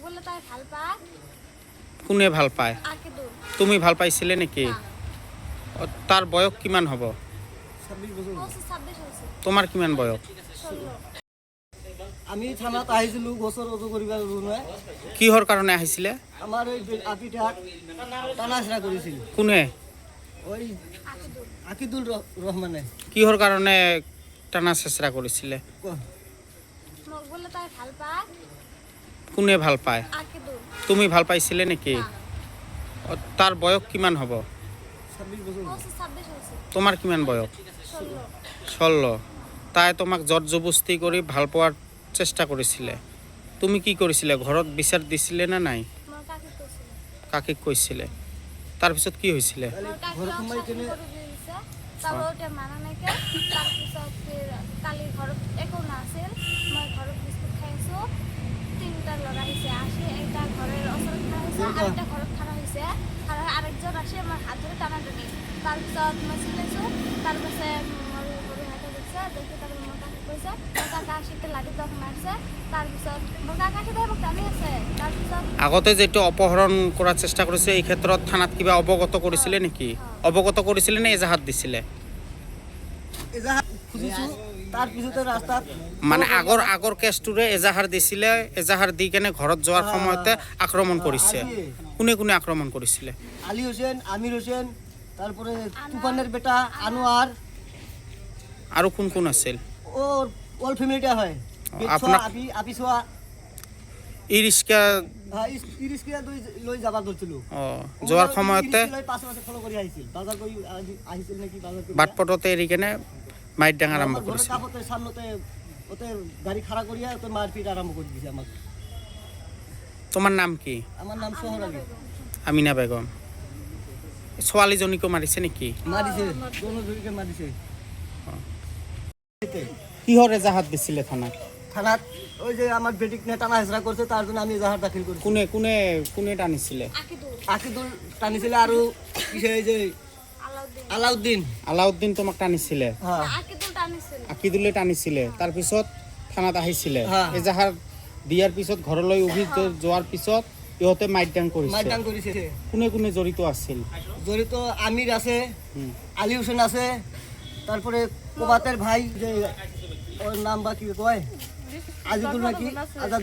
বললে তাই ভাল পায়। কোনে ভাল পায়? আকিদুল। তুমি ভাল পাইছিলে নেকি? তার বয়স কিমান হ'ব? 26 বছর। 26 হইছে। তোমার কিমান বয়স? 16। আমি থানাত আহিছিলো গোচৰ ৰুজু কৰিবা ৰুনে। কিহৰ কাৰণে আহিছিলে? আমাৰ এই আপিঠাত টানাচৰা কৰিছিল। কোনে? ওই আকিদুল। আকিদুল রহমানে। কিহৰ কাৰণে টানা চেচৰা কৰিছিলে? মোক বললে তাই ভাল পায়। কোনে ভাল পায়? আকিদুল। তুমি ভাল পাইছিলে নেকি? তার বয়স কিমান হ'ব? 26 বছর। 26 হইছে। তোমার কিমান বয়স? 16। 16। তাই তোমাক জোর জবস্তি কৰি ভাল পোৱাৰ চেষ্টা কৰিছিলে। তুমি কি কৰিছিলে? ঘৰত বিচাৰ দিছিলে না নাই? মোৰ কাকি কৈছিল। কাকিক কৈছিলে। তাৰপিছত কি হৈছিলে? মোৰ কাকি ঘৰত সোমাই কিনে কৰি দিছে। তারপরে মানা নাইকে তারপিছত কালি ঘৰত একো নাছিল। মই ঘৰত বিস্কুট খাইছো। 3টা ল'ৰা আহিছে। আসি এটা ঘরের ওচৰত খাইছে আর একটা ঘৰত খানা হইছে। আর আরেকজন আসে আমার হাত ধরে টানাটানি। তারপিছত মই চিলাইছো। তারপাছে মোৰ গরু হাতে দেখছে। দেখি তারপর মোৰ কাকি কইছে কাকা আসিতে লাঠি দক মারছে। তারপিছত মোৰ কাকা আসিতে মোক টানি আছে। তারপিছত আগতে যেটো অপহৰণ কৰাৰ চেষ্টা কৰিছে এই ক্ষেত্ৰত থানাত কিবা অৱগত কৰিছিলে নেকি? অৱগত কৰিছিলে নে এজাহাত দিছিলে? এজাহাত খুজিছো তাৰ পিছতে ৰাস্তাত মানে আগৰ কেছটোৰে এজাহাৰ দিছিলে। এজাহাৰ দি কেনে ঘৰত যোৱাৰ সময়তে আক্ৰমণ কৰিছে। কোনে কোনে আক্ৰমণ কৰিছিলে? আলী হোসেন, আমির হোসেন, তারপরে তুফানের বেটা আনোয়ার। আৰু কোন কোন আছিল? ওর অল ফ্যামিলিটা হয়। আপনার আপি ছোয়া ই ৰিক্সা ইরিস্কিয়া লৈ যাবা ধরছিল। যোৱাৰ সময়তে পাঁচ মাসে ফলো কৰি আহিছিল। বাজাৰ কৰি আহিছিল নাকি বাজাৰ কৰি। বাটপটতে এৰি কেনে মাইট ডাঙ আৰম্ভ ঘৰৰ কৰিছিল। কাপতে সামনেতে ওতে গাড়ি খাড়া করিয়া তো মারপিট আরম্ভ করে দিছে আমাক। তোমাৰ নাম কি? আমার নাম সোহর আলী। আমিনা বেগম। ছোৱালীজনীকো মাৰিছে নেকি? মারিছে দোনো জড়িকে মারিছে। কিহৰ এজাহাত দিছিলে থানাত? থানাত ওই যে আমার বেটিক নিয়ে টানা হেসরা করছে তার জন্য আমি এজাহার দাখিল করেছি। কোনে কোনে কোনে টানিছিলে? আকিদুল। আকিদুল টানিছিল আর কিসে এই যে আলাউদ্দিন। আলাউদ্দিন। আলাউদ্দিন তোমাক টানিছিলে? হ্যাঁ আকিদুল টানিছিল। আকিদুলে টানিছিলে। তাৰপিছত থানাত আহিছিলে। হ্যাঁ। এজাহাৰ দিয়াৰ পিছত ঘৰলৈ যোৱাৰ পিছত ইহঁতে মাইটডাং কৰিছে। মারদান করেছে। কোনে কোনে জড়িত আছিল? জড়িত আমির আছে, আলী হোসেন আছে, তারপরে কোবাতের ভাই যে ওর নাম বা কি কয় আজিদুল নাকি আজাদুল।